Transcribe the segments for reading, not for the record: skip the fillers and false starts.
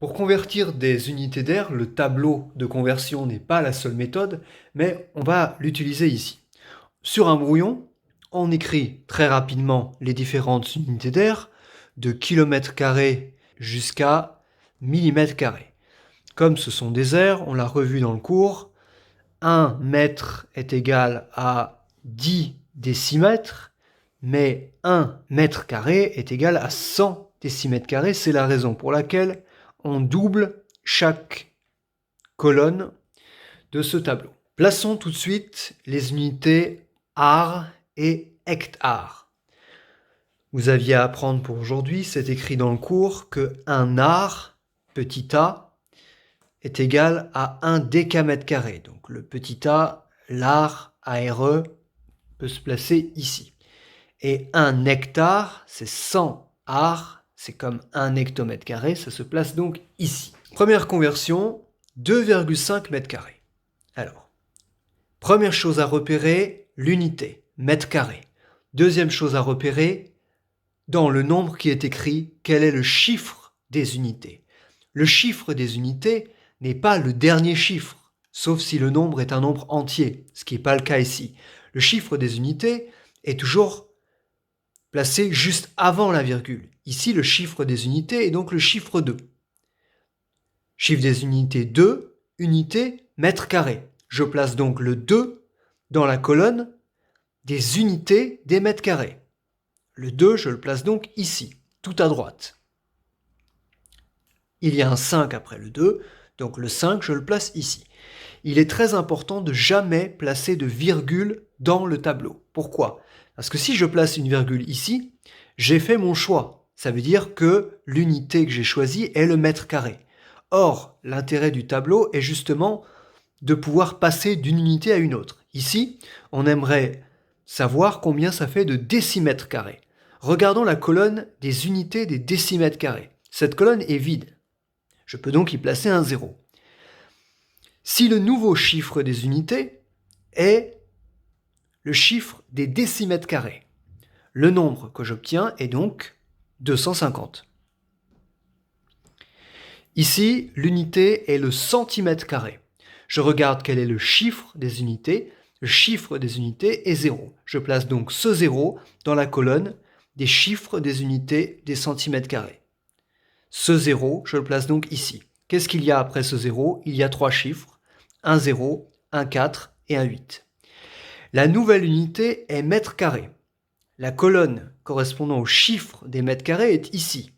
Pour convertir des unités d'air, le tableau de conversion n'est pas la seule méthode, mais on va l'utiliser ici. Sur un brouillon, on écrit très rapidement les différentes unités d'air, de kilomètres carrés jusqu'à millimètres carrés. Comme ce sont des airs, on l'a revu dans le cours, 1 mètre est égal à 10 décimètres, mais 1 mètre carré est égal à 100 décimètres carrés. C'est la raison pour laquelle on double chaque colonne de ce tableau. Plaçons tout de suite les unités ar et hectare. Vous aviez à apprendre pour aujourd'hui, c'est écrit dans le cours, que un ar, petit a, est égal à 1 décamètre carré. Donc le petit a, l'ar, ARE, peut se placer ici. Et 1 hectare, c'est 100 ar, c'est comme 1 hectomètre carré, ça se place donc ici. Première conversion, 2,5 mètres carrés. Alors, première chose à repérer, l'unité, mètre carré. Deuxième chose à repérer, dans le nombre qui est écrit, quel est le chiffre des unités. Le chiffre des unités n'est pas le dernier chiffre, sauf si le nombre est un nombre entier, ce qui n'est pas le cas ici. Le chiffre des unités est toujours placé juste avant la virgule. Ici, le chiffre des unités est donc le chiffre 2. Chiffre des unités 2, unité, mètre carré. Je place donc le 2 dans la colonne des unités des mètres carrés. Le 2, je le place donc ici, tout à droite. Il y a un 5 après le 2, donc le 5, je le place ici. Il est très important de jamais placer de virgule dans le tableau. Pourquoi ? Parce que si je place une virgule ici, j'ai fait mon choix. Ça veut dire que l'unité que j'ai choisie est le mètre carré. Or, l'intérêt du tableau est justement de pouvoir passer d'une unité à une autre. Ici, on aimerait savoir combien ça fait de décimètres carrés. Regardons la colonne des unités des décimètres carrés. Cette colonne est vide. Je peux donc y placer un 0. Si le nouveau chiffre des unités est le chiffre des décimètres carrés, le nombre que j'obtiens est donc 250. Ici, l'unité est le centimètre carré. Je regarde quel est le chiffre des unités. Le chiffre des unités est 0. Je place donc ce 0 dans la colonne des chiffres des unités des centimètres carrés. Ce 0, je le place donc ici. Qu'est-ce qu'il y a après ce 0 ? Il y a 3 chiffres, un 0, un 4 et un 8. La nouvelle unité est mètre carré. La colonne correspondant au chiffre des mètres carrés est ici.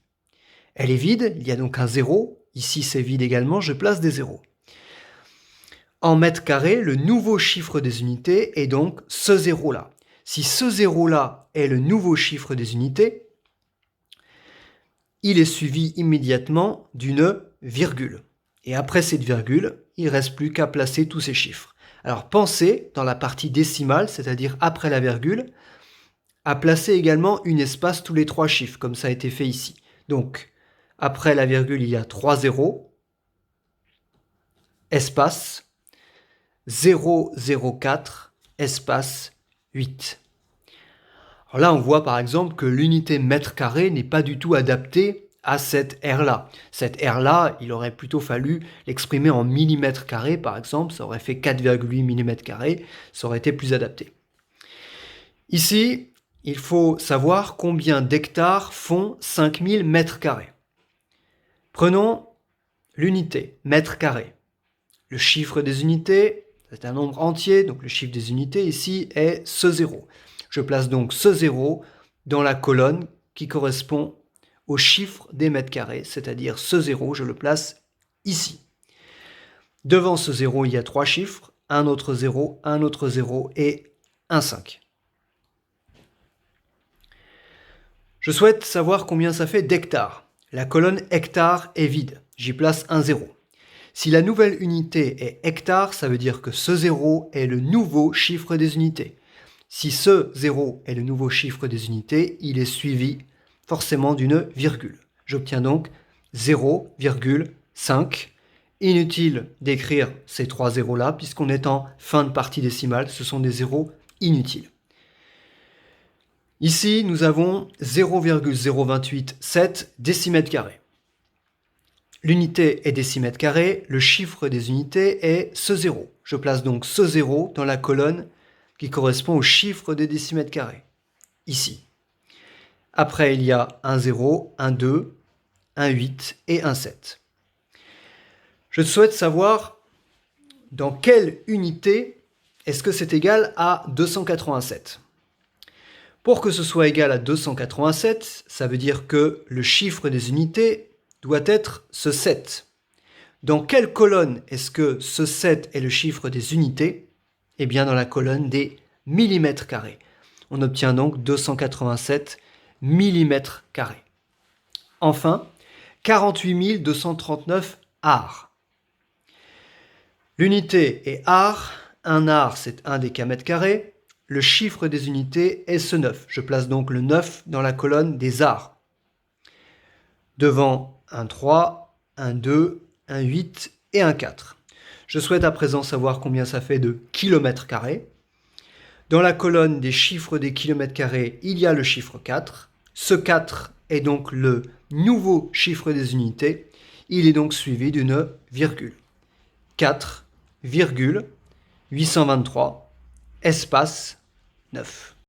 Elle est vide, il y a donc un 0. Ici, c'est vide également, je place des 0. En mètres carrés, le nouveau chiffre des unités est donc ce 0-là. Si ce 0-là est le nouveau chiffre des unités, il est suivi immédiatement d'une virgule. Et après cette virgule, il ne reste plus qu'à placer tous ces chiffres. Alors pensez, dans la partie décimale, c'est-à-dire après la virgule, à placer également une espace tous les 3 chiffres, comme ça a été fait ici. Donc, après la virgule, il y a 3 zéros, espace, 0,04, espace 8. Alors là, on voit par exemple que l'unité mètre carré n'est pas du tout adaptée à cette R-là. Cette R-là, il aurait plutôt fallu l'exprimer en millimètres carrés, par exemple, ça aurait fait 4,8 millimètres carrés, ça aurait été plus adapté. Ici, il faut savoir combien d'hectares font 5000 mètres carrés. Prenons l'unité, mètre carré. Le chiffre des unités, c'est un nombre entier, donc le chiffre des unités ici est ce 0. Je place donc ce 0 dans la colonne qui correspond au chiffre des mètres carrés, c'est-à-dire ce 0, je le place ici. Devant ce 0, il y a 3 chiffres, un autre 0 et un 5. Je souhaite savoir combien ça fait d'hectares. La colonne hectare est vide, j'y place un 0. Si la nouvelle unité est hectare, ça veut dire que ce 0 est le nouveau chiffre des unités. Si ce 0 est le nouveau chiffre des unités, il est suivi forcément d'une virgule. J'obtiens donc 0,5. Inutile d'écrire ces 3 zéros-là, puisqu'on est en fin de partie décimale, ce sont des zéros inutiles. Ici, nous avons 0,0287 décimètres carrés. L'unité est décimètre carré, le chiffre des unités est ce 0. Je place donc ce 0 dans la colonne qui correspond au chiffre des décimètres carrés, ici. Après, il y a un 0, un 2, un 8 et un 7. Je souhaite savoir dans quelle unité est-ce que c'est égal à 287. Pour que ce soit égal à 287, ça veut dire que le chiffre des unités doit être ce 7. Dans quelle colonne est-ce que ce 7 est le chiffre des unités? Eh bien dans la colonne des millimètres carrés. On obtient donc 287 millimètres carrés. Enfin, 48 239 ar. L'unité est ar. Un ar, c'est 1 décamètre carré. Le chiffre des unités est ce 9. Je place donc le 9 dans la colonne des arts. Devant un 3, un 2, un 8 et un 4. Je souhaite à présent savoir combien ça fait de kilomètres carrés. Dans la colonne des chiffres des kilomètres carrés, il y a le chiffre 4. Ce 4 est donc le nouveau chiffre des unités. Il est donc suivi d'une virgule. 4, virgule, 823, espace 9.